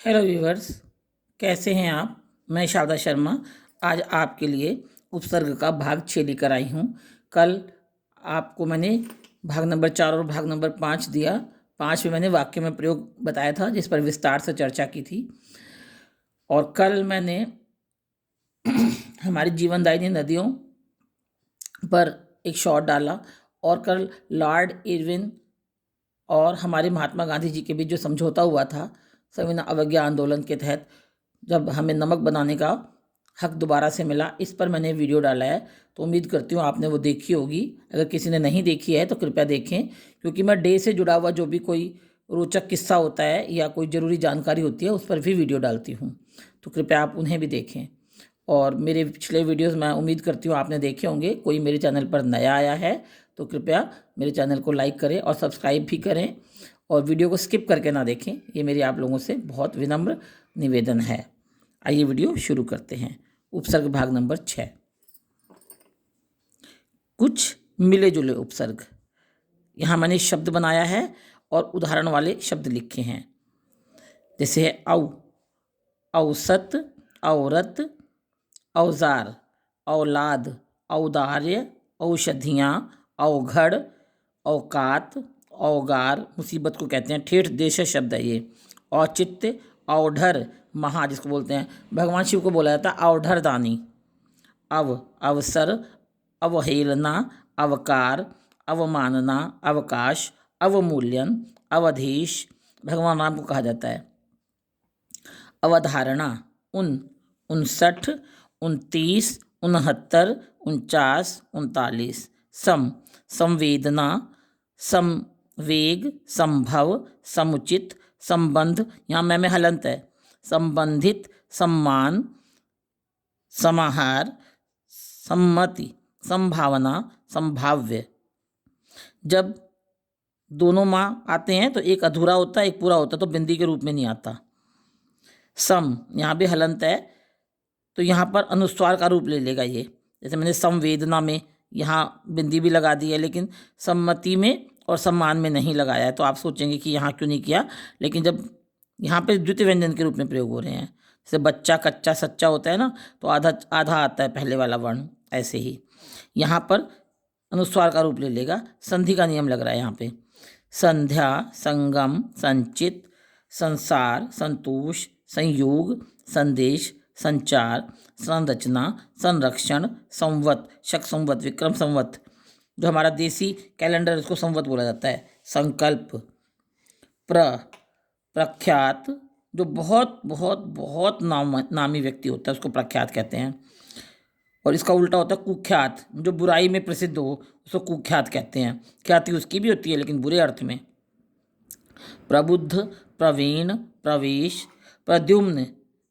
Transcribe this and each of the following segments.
Hello viewers, कैसे हैं आप। मैं शारदा शर्मा आज आपके लिए उपसर्ग का भाग 6 लेकर आई हूँ। कल आपको मैंने भाग नंबर 4 और भाग नंबर 5 दिया। 5 में मैंने वाक्य में प्रयोग बताया था, जिस पर विस्तार से चर्चा की थी। और कल मैंने हमारी जीवनदायिनी नदियों पर एक शॉट डाला। और कल लॉर्ड इरविन और हमारे महात्मा गांधी जी के बीच जो समझौता हुआ था सविनय अवज्ञा आंदोलन के तहत, जब हमें नमक बनाने का हक दोबारा से मिला, इस पर मैंने वीडियो डाला है। तो उम्मीद करती हूँ आपने वो देखी होगी। अगर किसी ने नहीं देखी है तो कृपया देखें, क्योंकि मैं डे से जुड़ा हुआ जो भी कोई रोचक किस्सा होता है या कोई ज़रूरी जानकारी होती है उस पर भी वीडियो डालती हूँ। तो कृपया आप उन्हें भी देखें। और मेरे पिछले वीडियोस मैं उम्मीद करती हूँ आपने देखे होंगे। कोई मेरे चैनल पर नया आया है तो कृपया मेरे चैनल को लाइक करें और सब्सक्राइब भी करें, और वीडियो को स्किप करके ना देखें। ये मेरी आप लोगों से बहुत विनम्र निवेदन है। आइए वीडियो शुरू करते हैं। उपसर्ग भाग नंबर 6। कुछ मिले जुले उपसर्ग। यहाँ मैंने शब्द बनाया है और उदाहरण वाले शब्द लिखे हैं। जैसे है औसत, औरत, औजार, औलाद, औदार्य, औषधियाँ, अवघड़, औकात, औगार, मुसीबत को कहते हैं। ठेठ देश शब्द है ये। औचित्य, औढ़र, महा जिसको बोलते हैं, भगवान शिव को बोला जाता है औढ़र दानी। अवसर, अवहेलना, अवकार, अवमानना, अवकाश, अवमूल्यन, अवधेश, भगवान राम को कहा जाता है। अवधारणा, 59, 29, 69, 49, 39। संवेदना, संवेग, संभव, समुचित, संबंध, यहाँ में हलंत है। संबंधित, सम्मान, समाहार, सम्मति, संभावना, संभाव्य। जब दोनों माँ आते हैं तो एक अधूरा होता है एक पूरा होता है, तो बिंदी के रूप में नहीं आता। सम, यहाँ भी हलंत है तो यहाँ पर अनुस्वार का रूप ले लेगा ये। जैसे मैंने संवेदना में यहाँ बिंदी भी लगा दी है, लेकिन सम्मति में और सम्मान में नहीं लगाया है। तो आप सोचेंगे कि यहाँ क्यों नहीं किया, लेकिन जब यहाँ पे द्वितीय व्यंजन के रूप में प्रयोग हो रहे हैं। जैसे बच्चा, कच्चा, सच्चा होता है ना, तो आधा आधा आता है पहले वाला वर्ण। ऐसे ही यहाँ पर अनुस्वार का रूप ले लेगा। संधि का नियम लग रहा है यहाँ पे। संध्या, संगम, संचित, संसार, संतोष, संयोग, संदेश, संचार, संरचना, संरक्षण, संवत, शक संवत, विक्रम संवत, जो हमारा देसी कैलेंडर उसको संवत बोला जाता है। संकल्प, प्रख्यात, जो बहुत बहुत बहुत नामी व्यक्ति होता है उसको प्रख्यात कहते हैं। और इसका उल्टा होता है कुख्यात, जो बुराई में प्रसिद्ध हो उसको कुख्यात कहते हैं। ख्याति उसकी भी होती है लेकिन बुरे अर्थ में। प्रबुद्ध, प्रवीण, प्रवेश, प्रद्युम्न,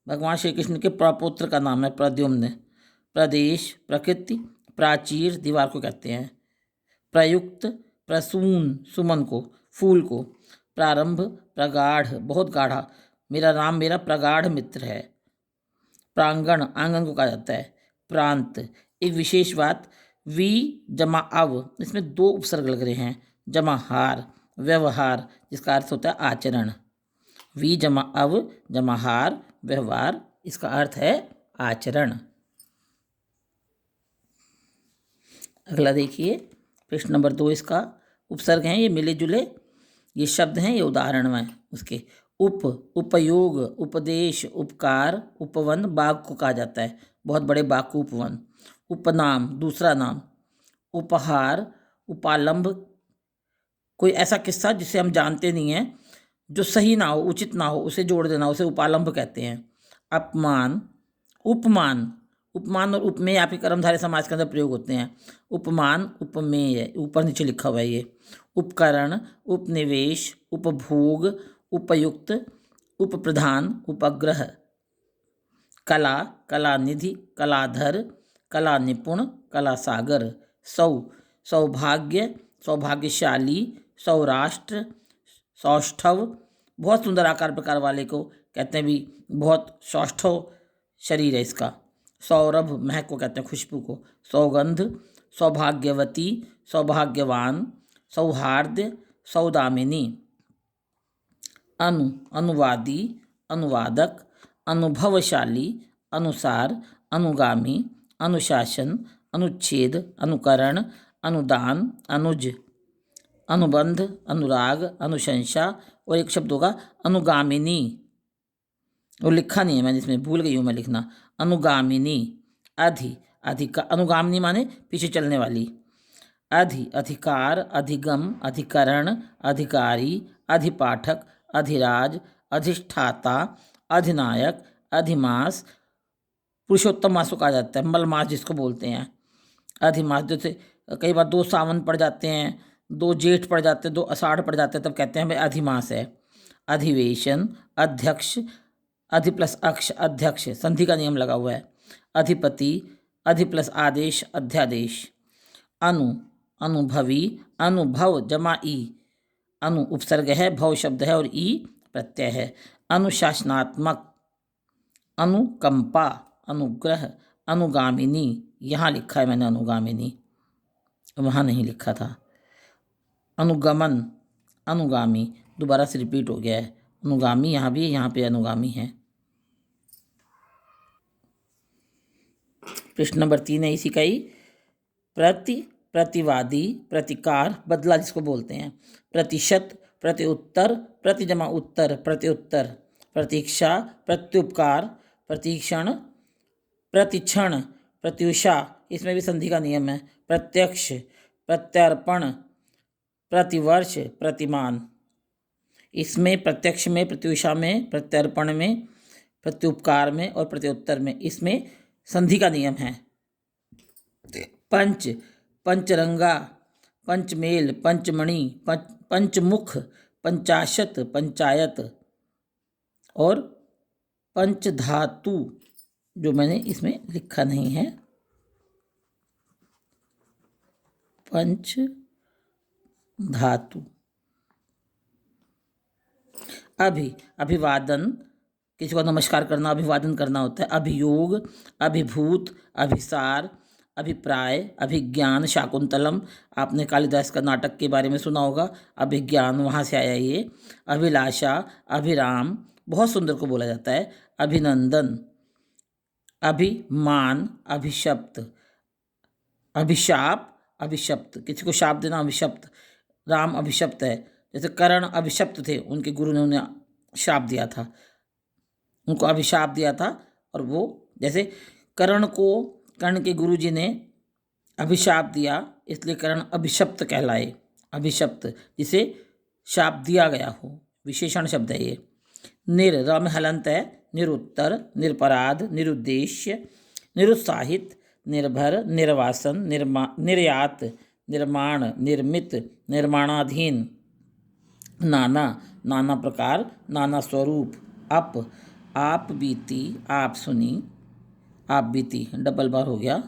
भगवान श्री कृष्ण के प्रपुत्र का नाम है प्रद्युम्न। प्रदेश, प्रकृति, प्राचीर, दीवार को कहते हैं। प्रयुक्त, प्रसून, सुमन को, फूल को। प्रारंभ, प्रगाढ़, बहुत गाढ़ा, मेरा राम मेरा प्रगाढ़ मित्र है। प्रांगण, आंगन को कहा जाता है। प्रांत, एक विशेष बात, वी जमा अव, इसमें 2 उपसर्ग लग रहे हैं। जमा हार, व्यवहार, जिसका अर्थ होता है आचरण। वी जमा अव, जमा हार, व्यवहार, इसका अर्थ है आचरण। अगला देखिए, प्रश्न नंबर 2 इसका उपसर्ग हैं। ये मिले जुले ये शब्द हैं, ये उदाहरण में उसके। उपयोग, उपदेश, उपकार, उपवन, बाग को कहा जाता है, बहुत बड़े बाग को उपवन। उपनाम, दूसरा नाम। उपहार, उपालंब, कोई ऐसा किस्सा जिसे हम जानते नहीं हैं, जो सही ना हो, उचित ना हो, उसे जोड़ देना, उसे उपालंब कहते हैं। अपमान, उपमान, उपमान और उपमेय आपके कर्मधारय समाज के अंदर प्रयोग होते हैं। उपमान, उपमेय, ऊपर नीचे लिखा हुआ है ये। उपकरण, उपनिवेश, उपभोग, उपयुक्त, उपप्रधान, उपग्रह। कला, कलानिधि, कलाधर, कला निपुण, कला सागर। सौभाग्य, सौभाग्यशाली, सौराष्ट्र, सौष्ठव, बहुत सुंदर आकार प्रकार वाले को कहते हैं भी, बहुत सौष्ठव शरीर है इसका। सौरभ, महक को कहते हैं, खुशबू को। सौगंध, सौभाग्यवती, सौभाग्यवान, सौहार्द, सौदामिनी। अनुवादी, अनुवादक, अनुभवशाली, अनुसार, अनुगामी, अनुशासन, अनुच्छेद, अनुकरण, अनुदान, अनुज, अनुबंध, अनुराग, अनुशंसा, और एक शब्द होगा अनुगामिनी, वो लिखा नहीं है मैंने, इसमें भूल गई हूँ मैं लिखना। अनुगामिनी, अधि, अधिका, अनुगामिनी माने पीछे चलने वाली, अधि, अधिकार, अधिगम, अधिकरण, अधिकारी, अधिपाठक, अधिराज, अधिष्ठाता, अधिनायक, अधिमास, पुरुषोत्तम मास को कहा जाता है, मलमास जिसको बोलते हैं, अधिमास। जैसे कई बार 2 सावन पड़ जाते हैं, 2 जेठ पड़ जाते हैं, 2 आषाढ़ पड़ जाते हैं, तब कहते हैं भाई अधिमास है। अधिवेशन, अध्यक्ष, अधि प्लस अक्ष, अध्यक्ष, संधि का नियम लगा हुआ है। अधिपति, अधि प्लस आदेश, अध्यादेश। अनु, अनुभवी, अनुभव जमा ई, अनु उपसर्ग है, भव शब्द है और ई प्रत्यय है। अनुशासनात्मक, अनुकंपा, अनुग्रह, अनुगामिनी, यहाँ लिखा है मैंने अनुगामिनी, वहाँ नहीं लिखा था। अनुगमन, अनुगामी, दोबारा से रिपीट हो गया है, अनुगामी यहाँ भी, यहाँ पे अनुगामी है। प्रश्न नंबर 3 है इसी का ही। प्रति, प्रतिवादी, प्रतिकार, बदला जिसको बोलते हैं। प्रतिशत, प्रत्युत्तर, प्रति जमा उत्तर, प्रत्युत्तर। प्रतीक्षा, प्रत्युपकार, प्रतीक्षण, प्रतिक्षण, प्रत्युषा, इसमें भी संधि का नियम है। प्रत्यक्ष, प्रत्यर्पण, प्रतिवर्ष, प्रतिमान। इसमें प्रत्यक्ष में, प्रत्युषा में, प्रत्यर्पण में, प्रत्युपकार में और प्रत्युत्तर में इसमें संधि का नियम है। पंच, पंचरंगा, पंचमेल, पंचमणि, पंचमुख, पंचाशत, पंचायत और पंचधातु, जो मैंने इसमें लिखा नहीं है, पंच धातु। अभिवादन, किसी को नमस्कार करना, अभिवादन करना होता है। अभियोग, अभिभूत, अभिसार, अभिप्राय, अभिज्ञान, शाकुंतलम, आपने कालिदास का नाटक के बारे में सुना होगा, अभिज्ञान वहाँ से आया ये। अभिलाषा, अभिराम, बहुत सुंदर को बोला जाता है। अभिनंदन, अभिमान, अभिशप्त, अभिशाप, अभिशप्त, किसी को शाप देना अभिशप्त, राम अभिशप्त है। जैसे कर्ण अभिशप्त थे, उनके गुरु ने उन्हें शाप दिया था, उनको अभिशाप दिया था, और वो जैसे कर्ण को कर्ण के गुरुजी ने अभिशाप दिया, इसलिए कर्ण अभिशप्त कहलाए। अभिशप्त जिसे शाप दिया गया हो, विशेषण शब्द है ये। निर, र में हलंत है, निरुत्तर, निरपराध, निरुद्देश्य, निरुत्साहित, निर्भर, निर्वासन, निर्यात, निर्माण, निर्मित, निर्माणाधीन। नाना, नाना प्रकार, नाना स्वरूप। आप बीती, आप सुनी, आप बीती डबल बार हो गया,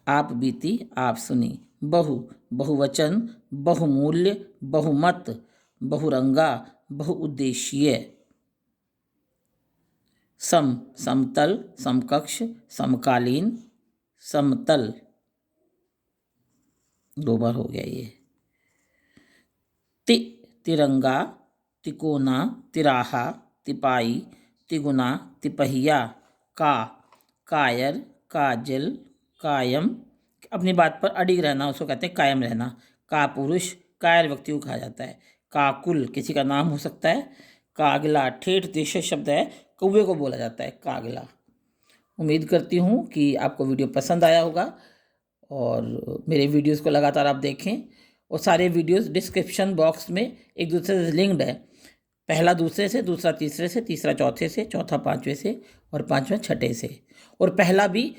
आप बीती, आप सुनी। बहु, बहुवचन, बहुमूल्य, बहुमत, बहुरंगा, बहुउद्देशीय। सम, समतल, समकक्ष, समकालीन, समतल, 2 बार हो गया ये। तिरंगा, तिकोना, तिराहा, तिपाई, तिगुना, तिपहिया। कायर, काजल, कायम, अपनी बात पर अडिग रहना उसको कहते हैं कायम रहना। कापुरुष, कायर व्यक्ति को कहा जाता है। काकुल, किसी का नाम हो सकता है। कागला, ठेठ देशज शब्द है, कौवे को बोला जाता है कागला। उम्मीद करती हूँ कि आपको वीडियो पसंद आया होगा और मेरे वीडियोस को लगातार आप देखें, और सारे वीडियोस डिस्क्रिप्शन बॉक्स में एक दूसरे से लिंक्ड है। पहला दूसरे से, दूसरा तीसरे से, तीसरा चौथे से, चौथा पाँचवें से और पाँचवा छठे से। और पहला भी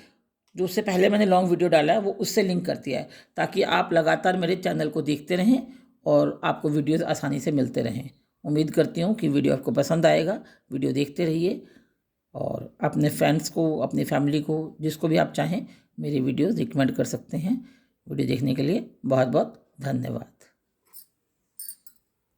जो उससे पहले मैंने लॉन्ग वीडियो डाला है वो उससे लिंक कर दिया है, ताकि आप लगातार मेरे चैनल को देखते रहें और आपको वीडियोस आसानी से मिलते रहें। उम्मीद करती हूँ कि वीडियो आपको पसंद आएगा। वीडियो देखते रहिए और अपने फ्रेंड्स को, अपनी फैमिली को, जिसको भी आप चाहें मेरी वीडियोस रिकमेंड कर सकते हैं। वीडियो देखने के लिए बहुत बहुत धन्यवाद।